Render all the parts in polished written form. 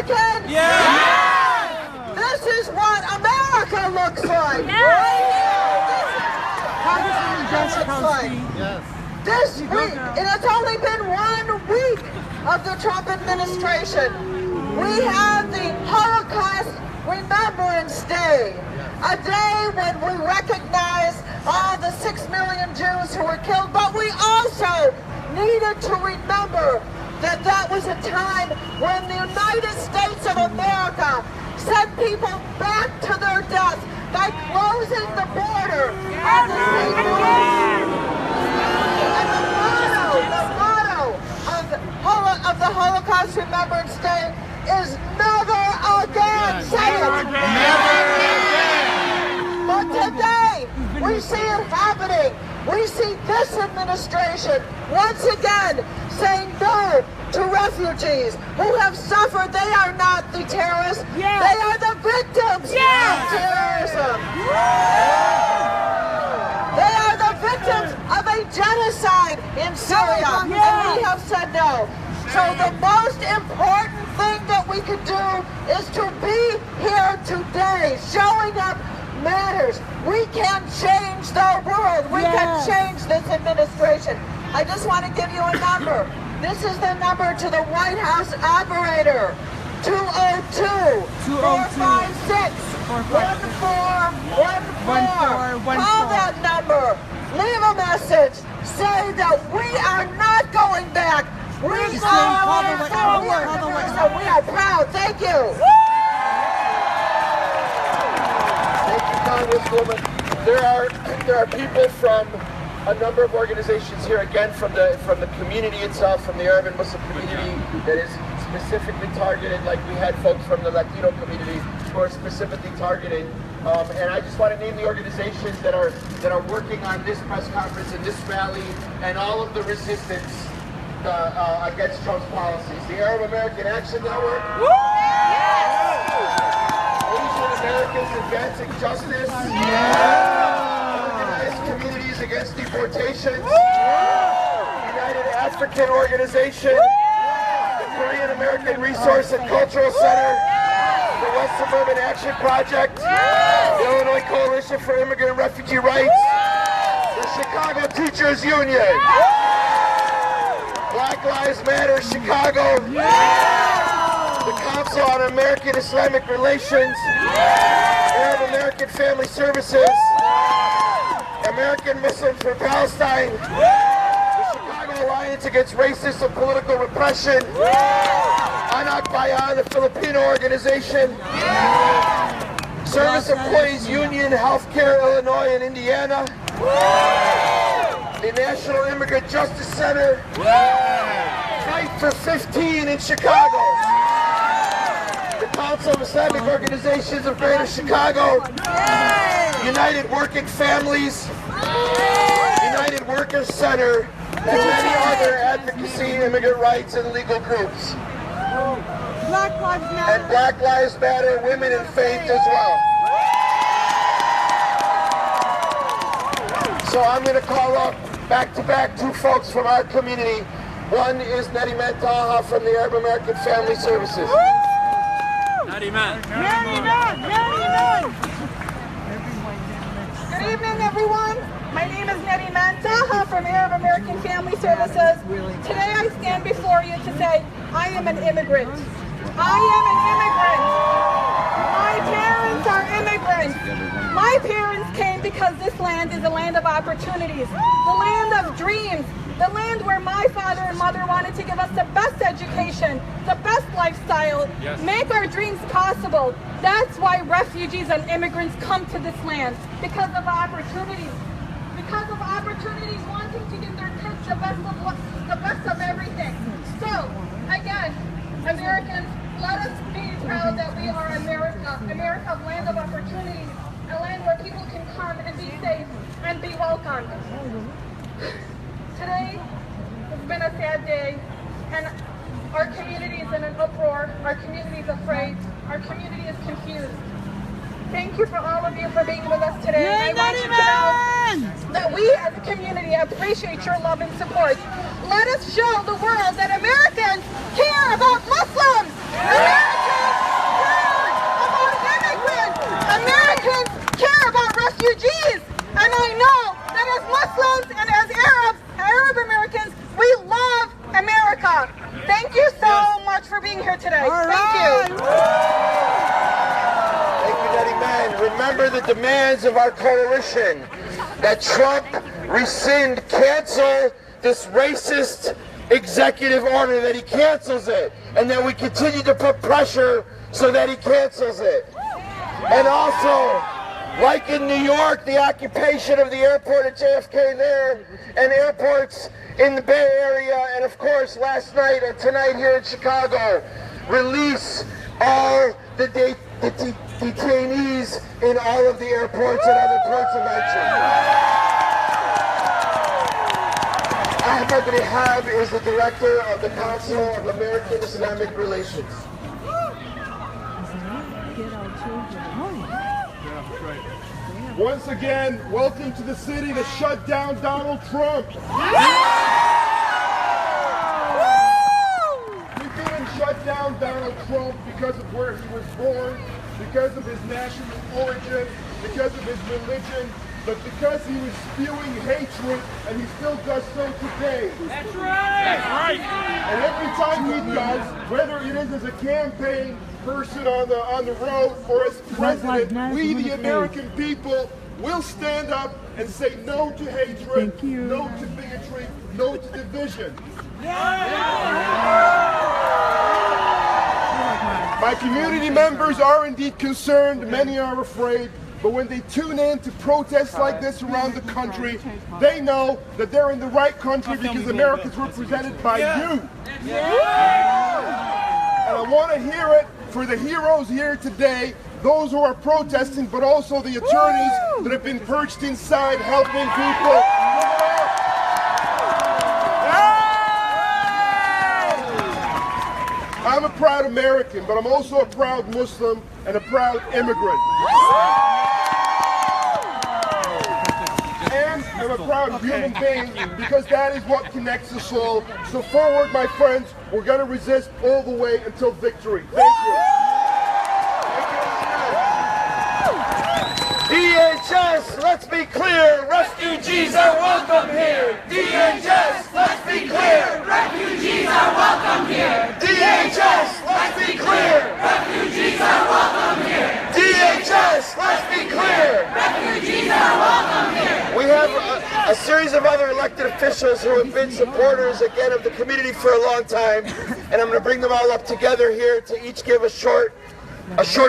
Republican? Yeah! This is what America looks like. Congressman Jankowski. Yes. This week, it has only been 1 week of the Trump administration. We have the Holocaust Remembrance Day, a day when we recognize all the 6 million Jews who were killed, but we also needed to remember that that was a time when the United States of America sent people back to their death by closing the border and the motto of the Holocaust Remembrance Day is never again. Say it. Never again. But today, we see it happening. We see this administration once again saying no to refugees who have suffered. They are not the terrorists. Yes. They are the victims Yes. of terrorism. They are the victims of a genocide in Syria. And we have said no. So the most important thing that we could do is to be here today. Showing up matters. We can change the world. We can change this administration. I just want to give you a number. This is the number to the White House operator. 202-456-1414. Call that number. Leave a message. Say that we are not going back. We are forward. So we are proud. Thank you. Thank you, Congresswoman. There are people from a number of organizations here, again from the community itself, from the Arab Muslim community that is specifically targeted, like we had folks from the Latino community who are specifically targeted. And I just want to name the organizations that are working on this press conference and this rally and all of the resistance against Trump's policies. The Arab American Action Network, Asian Americans Advancing Justice, Organized Communities Against Deportation, United African Organization, the Korean American Resource and Cultural Center, the West Suburban Action Project, the Illinois Coalition for Immigrant and Refugee Rights, the Chicago Teachers Union, Black Lives Matter Chicago, the Council on American Islamic Relations, Arab American Family Services, American Muslims for Palestine, the Chicago Alliance Against Racist and Political Repression, Anak Bayan, the Filipino organization, Service Employees Union, Healthcare Illinois and Indiana, the National Immigrant Justice Center, Fight for 15 in Chicago, the Council of Islamic Organizations of Greater Chicago, United Working Families, United Workers Center, and many other advocacy, immigrant rights, and legal groups. Black Lives Matter. And Black Lives Matter, Women in Faith as well. So I'm going to call up back-to-back two folks from our community. One is Neriman Taha from the Arab American Family Services. Neriman. Good evening, everyone. My name is Neriman Taha from Arab American Family Services. Today I stand before you to say, I am an immigrant. I am an immigrant. My parents are immigrants. My parents came because this land is a land of opportunities, the land of dreams, the land where my father and mother wanted to give us the best education, the best lifestyle, make our dreams possible. That's why refugees and immigrants come to this land, because of opportunities. Because of opportunities, wanting to give their kids the best of everything. So, again, Americans, let us be proud that we are America, America, land of opportunities, a land where people can come and be safe and be welcomed. Today has been a sad day, and our community is in an uproar, our community is afraid, our community is confused. Thank you for all of you for being with us today. I want you to know that we as a community appreciate your love and support. Let us show the world that Americans care about Muslims. Americans America. Thank you so much for being here today. Thank you. Thank you, Nettie Man. Remember the demands of our coalition, that Trump rescind, cancel this racist executive order, that he cancels it, and that we continue to put pressure so that he cancels it. And also, like in New York, the occupation of the airport at JFK there, and airports in the Bay Area, and of course last night or tonight here in Chicago, release all the detainees in all of the airports and other ports of entry. Ahmed Rehab is the director of the Council of American Islamic Relations. Once again, welcome to the city to shut down Donald Trump. We didn't shut down Donald Trump because of where he was born, because of his national origin, because of his religion, but because he was spewing hatred, and he still does so today. That's right. That's right. And every time he does, whether it is as a campaign person on the road or as president, we the American people will stand up and say no to hatred, no to bigotry, no to division. My community members are indeed concerned, many are afraid, but when they tune in to protests like this around the country, they know that they're in the right country because America is represented by you. And I want to hear it for the heroes here today, those who are protesting, but also the attorneys that have been perched inside helping people. I'm a proud American, but I'm also a proud Muslim and a proud immigrant. And I'm a proud human being because that is what connects us all. So forward, my friends, we're going to resist all the way until victory. Thank you. DHS, let's be clear, refugees are welcome here. DHS, let's be clear, refugees are welcome here. DHS, let's be clear, refugees are welcome here. DHS, let's be clear, refugees are welcome here. We have a series of other elected officials who have been supporters again of the community for a long time, and I'm going to bring them all up together here to each give a short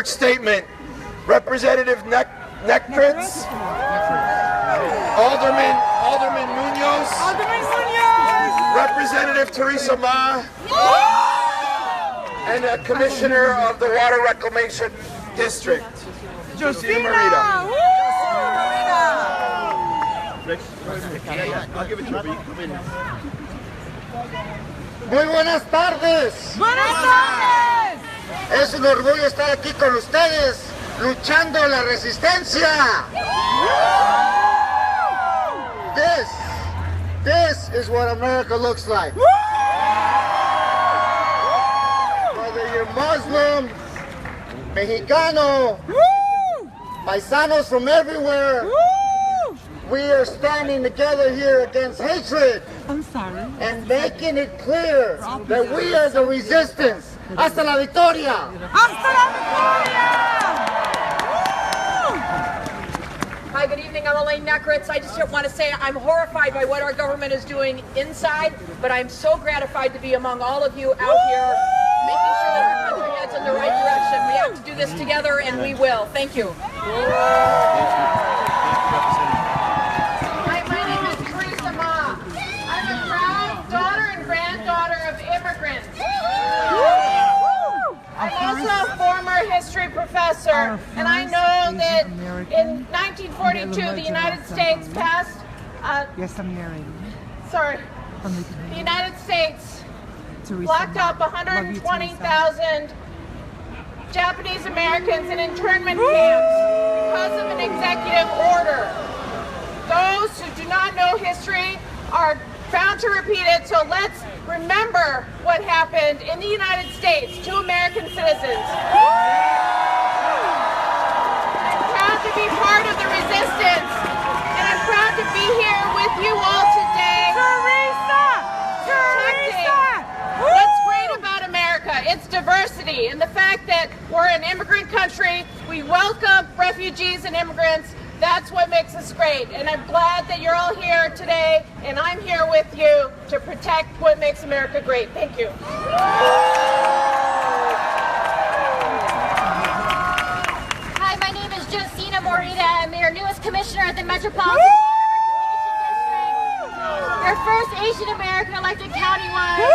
statement. Representative Neckrits, Alderman Munoz, Representative Teresa Ma, and a Commissioner of the Water Reclamation District, Josina Marita. Muy buenas tardes. Buenas tardes. Es un orgullo estar aquí con ustedes, luchando la resistencia. This is what America looks like. Whether you're Muslim, Mexicano, paisanos from everywhere, we are standing together here against hatred. And making it clear that we are the resistance. Hasta la victoria! Hasta la victoria! Hi, good evening. I'm Elaine Neckrits. I just want to say I'm horrified by what our government is doing inside, but I'm so gratified to be among all of you out here, making sure that our country heads in the right direction. We have to do this together, and we will. Thank you. Hi, my name is Teresa Ma. I'm a proud daughter and granddaughter of immigrants. I'm also a former history professor, and I know that in 1942 the United States passed, Yes, I'm married. sorry, the United States locked up 120,000 Japanese Americans in internment camps because of an executive order. Those who do not know history are bound to repeat it, so let's remember what happened in the United States to American citizens. I'm proud to be part of the resistance, and I'm proud to be here with you all today. its diversity and the fact that we're an immigrant country. We welcome refugees and immigrants. That's what makes us great. And I'm glad that you're all here today, and I'm here with you to protect what makes America great. Thank you. Hi, my name is Josina Morita. I'm your newest commissioner at the Metropolitan District. Your first Asian American elected countywide.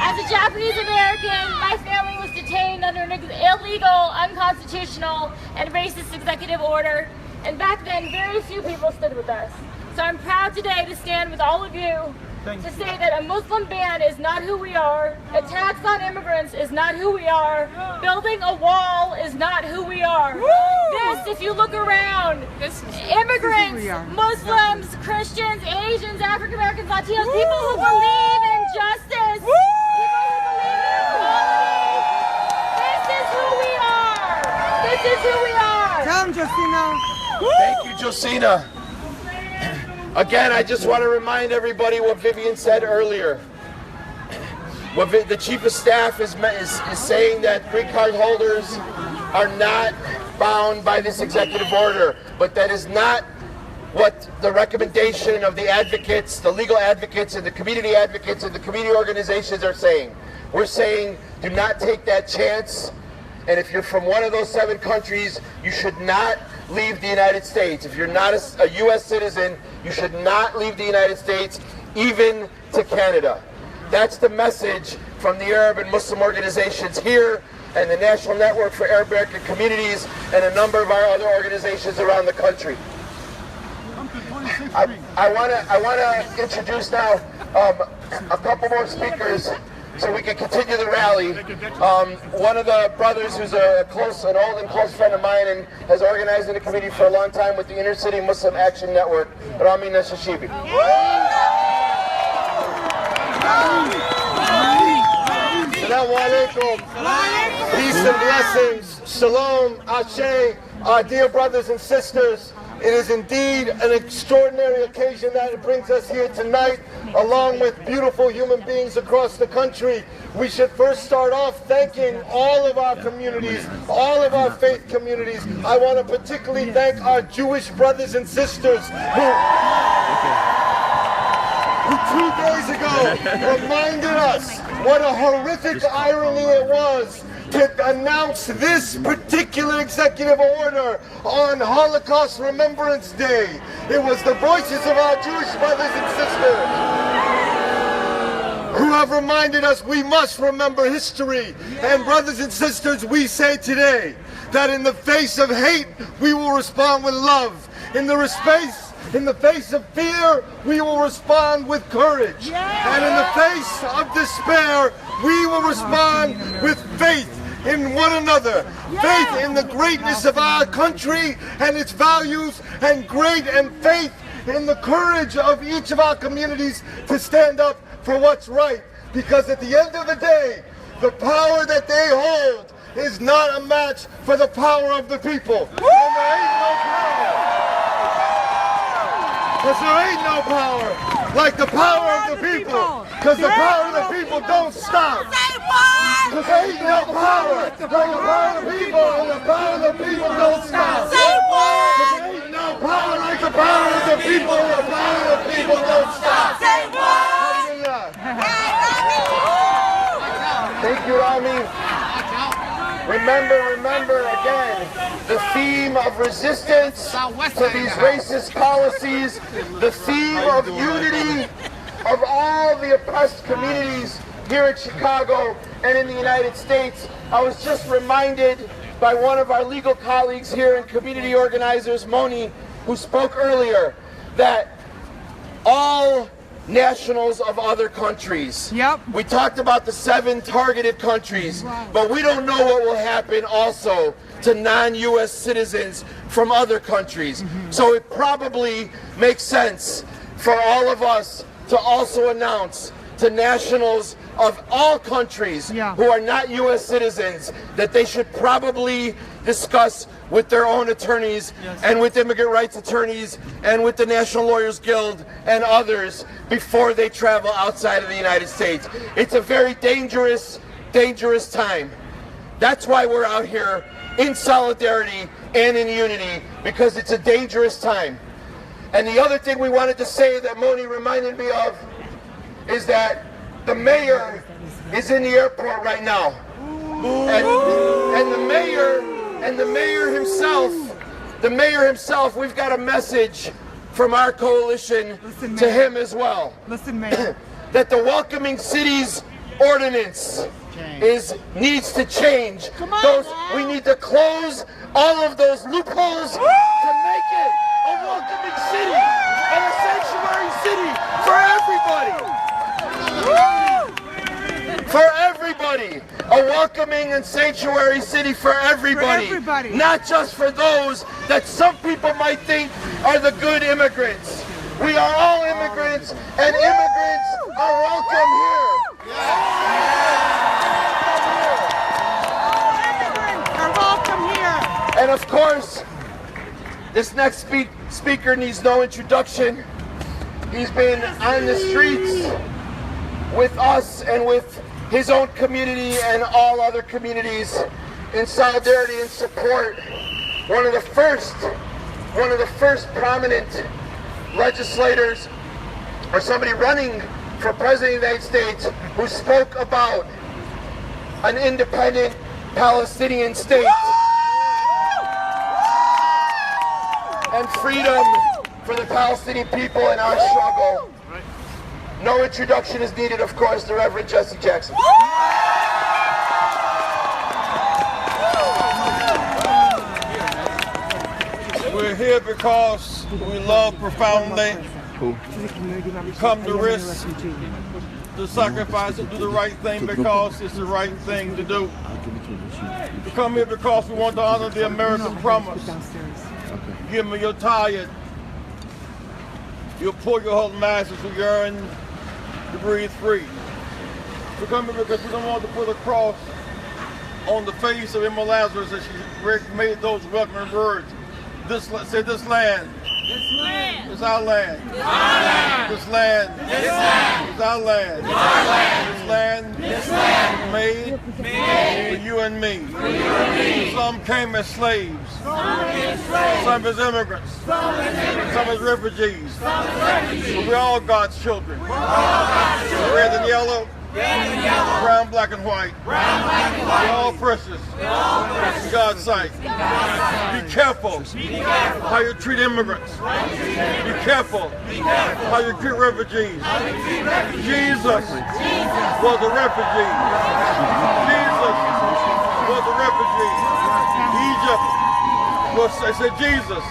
As a Japanese American, my family was detained under an illegal, unconstitutional, and racist executive order. And back then, very few people stood with us. So I'm proud today to stand with all of you to say that a Muslim ban is not who we are, attacks on immigrants is not who we are, building a wall is not who we are. This, if you look around, immigrants, Muslims, Christians, Asians, African Americans, Latinos, people who believe in justice, people who believe in equality, this is who we are. This is who we are. Tell him, Justina. Thank you, Josina. Again, I just want to remind everybody what Vivian said earlier. What the Chief of Staff is saying that green card holders are not bound by this executive order, but that is not what the recommendation of the advocates, the legal advocates and the community advocates and the community organizations are saying. We're saying do not take that chance, and if you're from one of those 7 countries, you should not leave the United States. If you're not a U.S. citizen, you should not leave the United States, even to Canada. That's the message from the Arab and Muslim organizations here and the National Network for Arab American Communities and a number of our other organizations around the country. I want to introduce now a couple more speakers so we can continue the rally. One of the brothers who's an old and close friend of mine and has organized in the community for a long time with the Inner City Muslim Action Network, Rami Nashashibi. Assalamu alaikum. Peace and blessings. Shalom, Ashe, our dear brothers and sisters. It is indeed an extraordinary occasion that it brings us here tonight, along with beautiful human beings across the country. We should first start off thanking all of our communities, all of our faith communities. I want to particularly thank our Jewish brothers and sisters who 2 days ago reminded us what a horrific irony it was to announce this particular executive order on Holocaust Remembrance Day. It was the voices of our Jewish brothers and sisters who have reminded us we must remember history. And brothers and sisters, we say today that in the face of hate, we will respond with love. In the face of fear, we will respond with courage. And in the face of despair, we will respond with faith in one another, faith in the greatness of our country and its values, and faith in the courage of each of our communities to stand up for what's right. Because at the end of the day, the power that they hold is not a match for the power of the people. And there ain't no power. Because there ain't no power like the power of the people. Because the power of the people don't stop. Because there ain't no power like the power of the people, and the power of the people don't stop. Because there ain't no power like the power of the people, and the power of the people don't stop. Thank you, Rami. Remember again, the theme of resistance to these racist policies, the theme of unity of all the oppressed communities here in Chicago and in the United States. I was just reminded by one of our legal colleagues here and community organizers, Moni, who spoke earlier, that all nationals of other countries. We talked about the 7 targeted countries, but we don't know what will happen also to non-U.S. citizens from other countries. So it probably makes sense for all of us to also announce to nationals of all countries who are not U.S. citizens that they should probably discuss with their own attorneys and with immigrant rights attorneys and with the National Lawyers Guild and others before they travel outside of the United States. It's a very dangerous, dangerous time. That's why we're out here in solidarity and in unity, because it's a dangerous time. And the other thing we wanted to say that Moni reminded me of is that the mayor is in the airport right now. And the mayor himself, we've got a message from our coalition to him as well. Listen, Mayor. That the Welcoming Cities Ordinance needs to change. We need to close all of those loopholes to make it a welcoming city and a sanctuary city for everybody. For everybody, a welcoming and sanctuary city for everybody. Not just for those that some people might think are the good immigrants. We are all immigrants, and immigrants are welcome here. Are welcome here. And of course, this next speaker needs no introduction. He's been on the streets with us and with his own community and all other communities in solidarity and support. One of the first prominent legislators, or somebody running for president of the United States, who spoke about an independent Palestinian state and freedom for the Palestinian people in our struggle. No introduction is needed, of course, the Reverend Jesse Jackson. We're here because we love profoundly. We come to risk, to sacrifice, to do the right thing because it's the right thing to do. We come here because we want to honor the American promise. Give me your tired, you'll pull your whole masses who yearn to breathe free. We come here because we don't want to put a cross on the face of Emma Lazarus as she made those welcoming words. This land is our land. This land is our land. This land made for you and me. Some came as slaves. Some as immigrants. Some as refugees. But we're all God's children. Red and yellow. Brown, black, and white. We're all precious in God's sight. Be careful how you treat immigrants. Be careful how you treat refugees. Jesus was a refugee. Jesus was a refugee. Jesus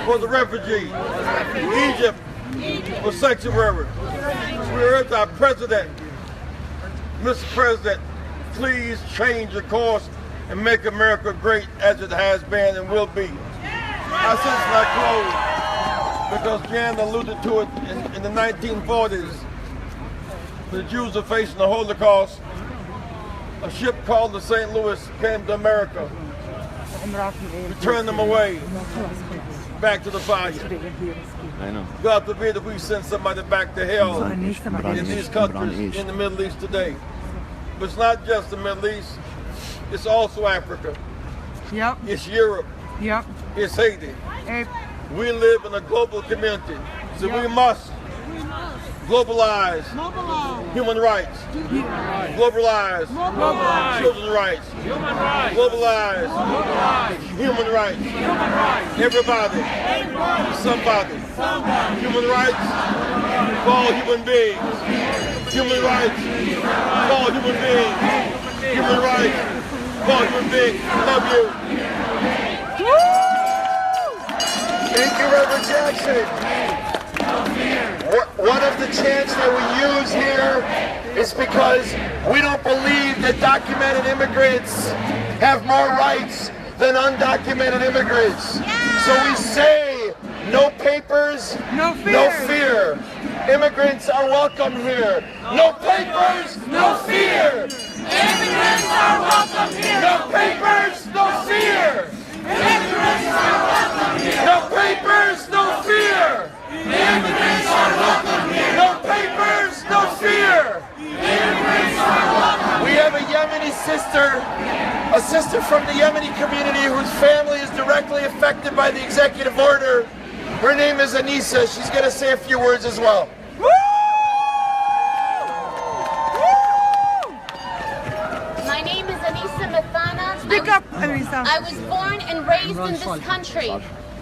was a refugee. Egypt was sanctuary. We urge our president, Mr. President, please change your course and make America great as it has been and will be. I said it's not closed because Jan alluded to it in the 1940s. The Jews are facing the Holocaust. A ship called the St. Louis came to America. We turned them away back to the fire. I know. God forbid if we send somebody back to hell in these countries in the Middle East today. But it's not just the Middle East, it's also Africa. Yep. It's Europe. Yep. It's Haiti. Hey. We live in a global community, so we must globalize human rights, globalize children's rights, globalize human rights. Everybody, somebody. Human rights for all human beings. Human rights for all human beings. Human rights for all human beings. Love you. Thank you, Reverend Jackson. One of the chants that we use here is because we don't believe that documented immigrants have more rights than undocumented immigrants. So we say No papers, No fear. no fear. Immigrants are welcome here. No papers, no fear. Immigrants are welcome here. No papers, no fear. Immigrants are welcome here. No papers, no fear. Immigrants are welcome here. No papers, no fear. Immigrants are welcome. We have a Yemeni sister from the Yemeni community whose family is directly affected by the executive order. Her name is Anissa. She's going to say a few words as well. My name is Anissa Mathana. Speak up, Anissa. I was born and raised in this country.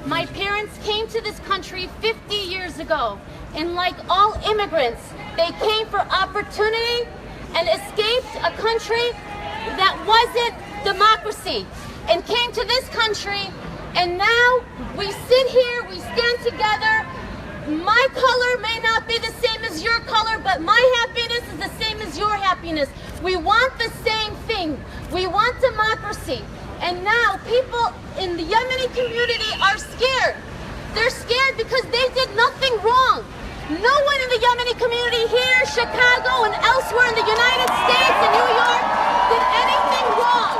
My parents came to this country 50 years ago, and like all immigrants, they came for opportunity and escaped a country that wasn't democracy, and came to this country, and now we sit here, we stand together. My color may not be the same as your color, but my happiness is the same as your happiness. We want the same thing. We want democracy. And now people in the Yemeni community are scared. They're scared because they did nothing wrong. No one in the Yemeni community here, Chicago, and elsewhere in the United States and New York did anything wrong.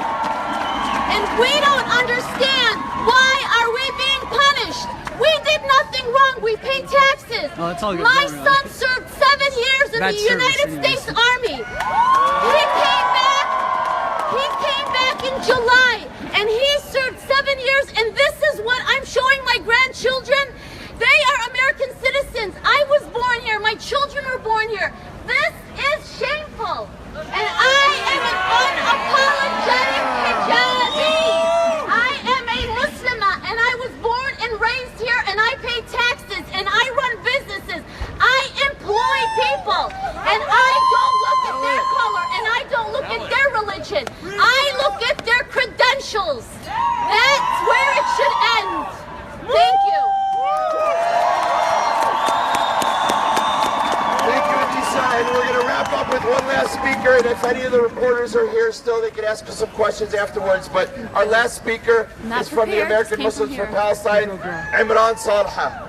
And we don't understand, why are we being punished? We did nothing wrong. We pay taxes. Oh, it's all good. My son served 7 years in the United States Army. He came back in July, and he served 7 years, and this is what I'm showing my grandchildren. They are American citizens. I was born here. My children were born here. This is shameful. And I am an unapologetic hijabi. I am a Muslimah, and I was born and raised here, and I pay taxes, and I run businesses. I employ people, and I don't look at their color, and I don't look at their religion. I look at their credentials. That's where it should end. Thank you. Thank you, Anissa. And we're going to wrap up with one last speaker. And if any of the reporters are here still, they can ask us some questions afterwards. But our last speaker is from the American Muslims for Palestine, Imran Salha.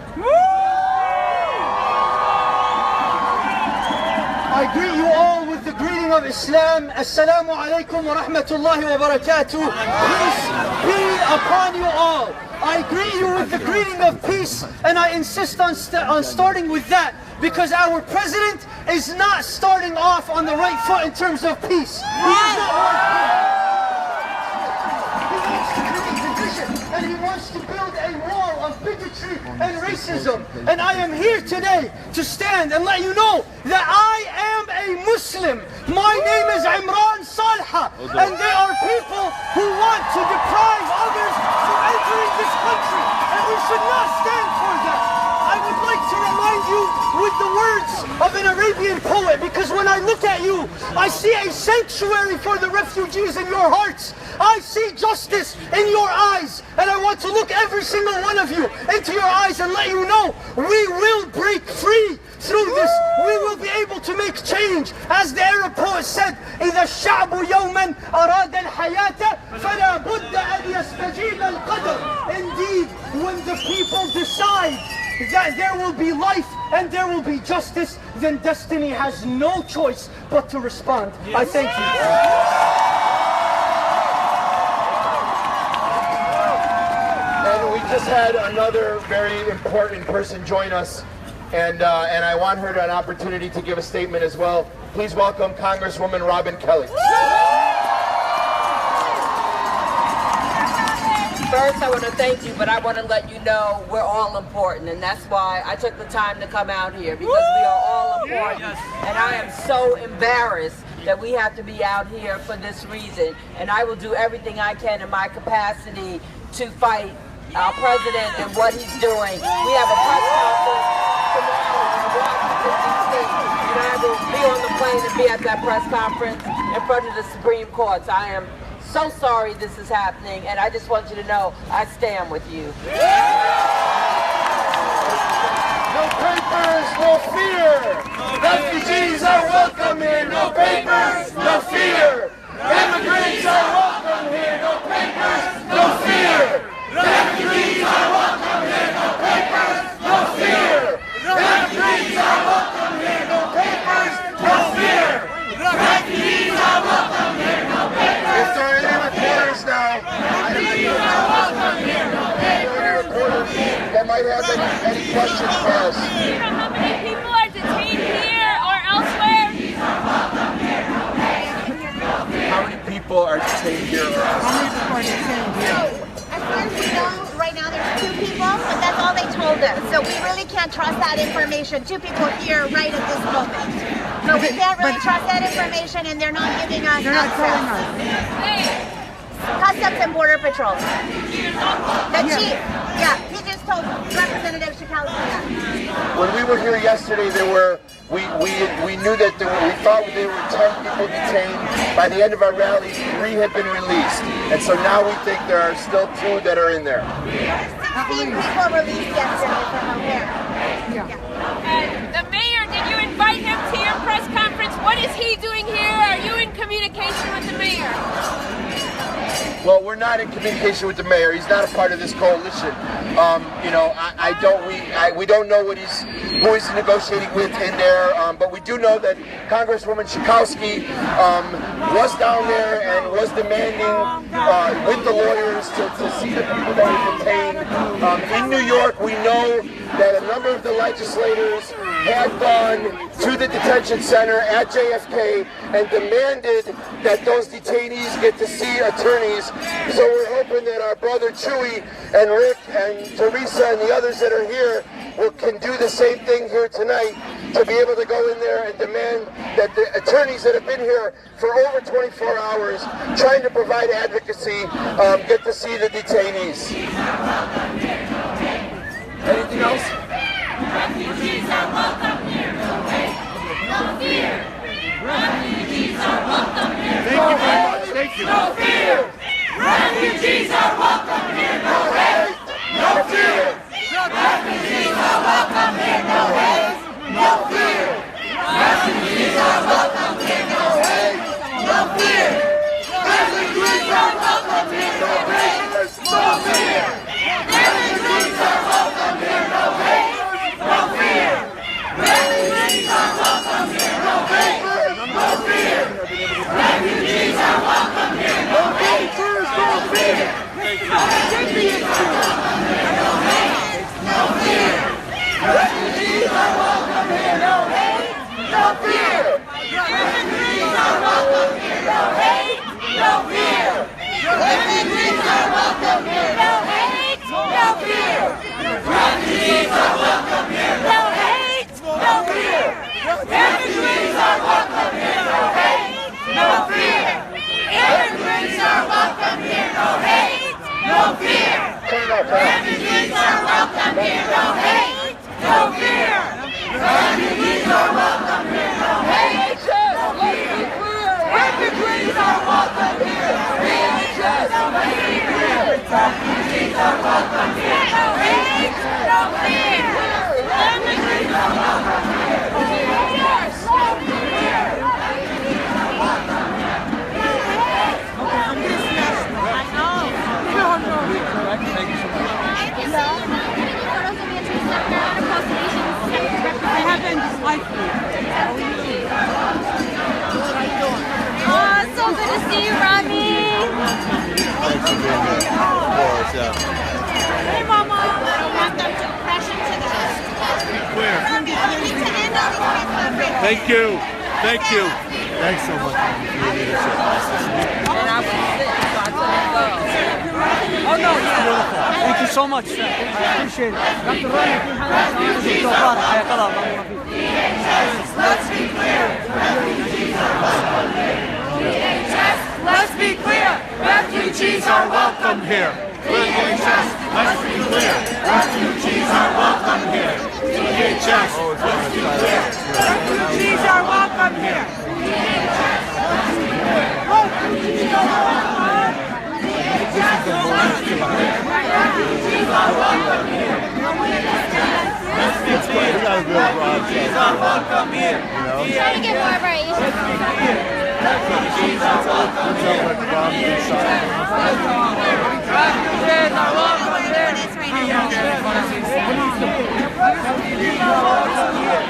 I greet you all with the greeting of Islam. Assalamu alaikum wa rahmatullahi wa barakatuh. Peace be upon you all. I greet you with the greeting of peace, and I insist on starting with that, because our president is not starting off on the right foot in terms of peace. He does not want peace. He wants to create division, and he wants to build a wall of bigotry and racism. And I am here today to stand and let you know that I am a Muslim. My name is Imran Salha, and there are people who want to deprive others from entering this country, and we should not stand for that. I would like to remind you with the words of an Arabian poet, because when I look at you, I see a sanctuary for the refugees in your hearts. I see justice in your eyes, and I want to look every single one of you into your eyes and let you know we will break free through this. We will be able to make change. As the Arab poet said, إذا الشعب يوما أراد الحياة فلا بد أن يستجيب القدر. Indeed, when the people decide that there will be life and there will be justice, then destiny has no choice but to respond. I thank you. And we just had another very important person join us, and I want her an opportunity to give a statement as well. Please welcome Congresswoman Robin Kelly. First, I want to thank you, but I want to let you know we're all important, and that's why I took the time to come out here, because we are all important. And I am so embarrassed that we have to be out here for this reason, and I will do everything I can in my capacity to fight our president and what he's doing. We have a press conference tomorrow in Washington, D.C., and I will be on the plane and be at that press conference in front of the Supreme Court. So I am so sorry this is happening, and I just want you to know I stand with you. No papers, no fear. Refugees are welcome here. No papers, no fear. Immigrants are welcome here. No papers, no fear. Refugees are welcome here. No papers. might have any questions for us. Do you know how many people are detained here or elsewhere? How many people are detained here? As far as we know, right now there's 2 people, but that's all they told us. So we really can't trust that information. 2 people here right at this moment. So we can't really trust that information, and they're not giving us access. Customs and Border Patrol. The chief. Yeah, he just told Representative Shikali that. When we were here yesterday, we knew that we thought there were 10 people detained. By the end of our rally, 3 had been released, and so now we think there are still 2 that are in there. 16 people released yesterday from O'Hare. The mayor, did you invite him to your press conference? What is he doing here? Are you in communication with the mayor? Well, we're not in communication with the mayor. He's not a part of this coalition. You know, we don't know who he's negotiating with in there, but we do know that Congresswoman Schakowsky was down there and was demanding with the lawyers to see the people that are detained. In New York, we know that a number of the legislators had gone to the detention center at JFK and demanded that those detainees get to see attorneys. So we're hoping that our brother Chewy and Rick and Teresa and the others that are here can do the same thing here tonight, to be able to go in there and demand that the attorneys that have been here for over 24 hours trying to provide advocacy get to see the detainees. Anything else? Refugees are welcome here. No fear. Refugees are welcome here. Thank you very much. Thank you. No fear. Refugees are welcome here. No hate. No fear. Refugees are welcome here. No hate. No fear. Refugees are welcome here. No hate. No fear. Refugees are welcome here. No hate. No fear. Refugees are welcome here. No hate. No fear. Refugees are welcome here. No hate. No fear. Refugees are welcome here. No hate. No fear. Refugees are welcome here. No hate. No fear. Refugees are welcome here. No hate. No fear. Refugees are welcome here. No hate. No fear. Refugees are welcome here. No hate. No fear. Refugees are welcome here. No hate. No fear. Refugees are welcome here. No hate. No fear. Immigrants are welcome here. No hate. No fear. Refugees are welcome here. No hate. No fear. Refugees are welcome here. No hate. Refugees are welcome here. Refugees are welcome here. No hate. No fear. Refugees are welcome here. Oh, so good to see you, Robbie. Thanks for being here. Of course, yeah. Hey, Mama. I don't want them to crash into this. Clear. We need to end all these press conferences. Thank you. Thank you. Thanks so much for your leadership. And I was sitting, so I couldn't go. Oh no, beautiful. Thank you so much. I appreciate it. Let's be clear. Let's be clear. Refugees are welcome here. Let's be clear. Refugees are welcome here. DHS. Let's be clear. Refugees are welcome here. Refugees are welcome. Refugees are welcome here. Refugees are welcome here. Try to get more of our Asian Refugees are welcome here. Refugees are welcome here. this right now. Refugees are welcome here.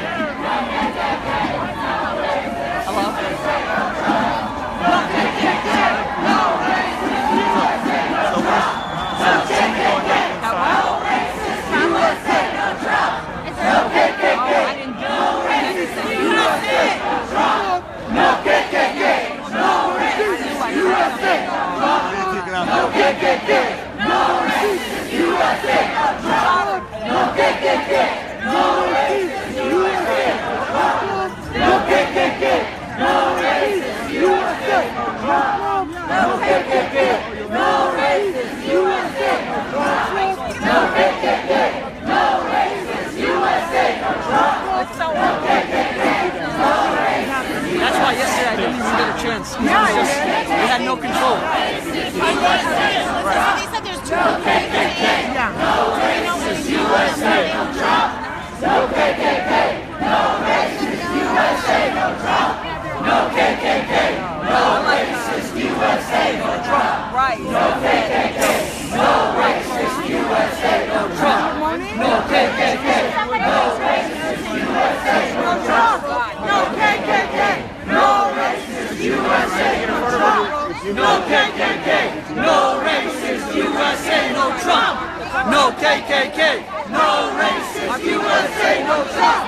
No KKK. No racist USA. No Trump. No KKK. No racist USA. No Trump. No KKK. No racist. That's why yesterday I didn't even get a chance. We had no control. They said there's two KKK. No racist USA. No Trump. No KKK. No racist USA. No Trump. No KKK. No racist USA. No Trump. Right. No KKK. No racist USA. No Trump. No KKK. No racist USA. No Trump. No KKK. No racist USA. No Trump. No KKK. No racist USA. No Trump. No KKK. No racist USA. No Trump.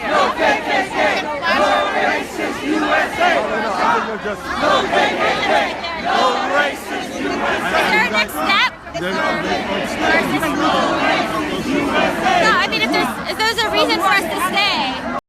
No KKK. No racist USA. No KKK. No racist USA. Is there a next step? No, I mean, if there's a reason for us to stay.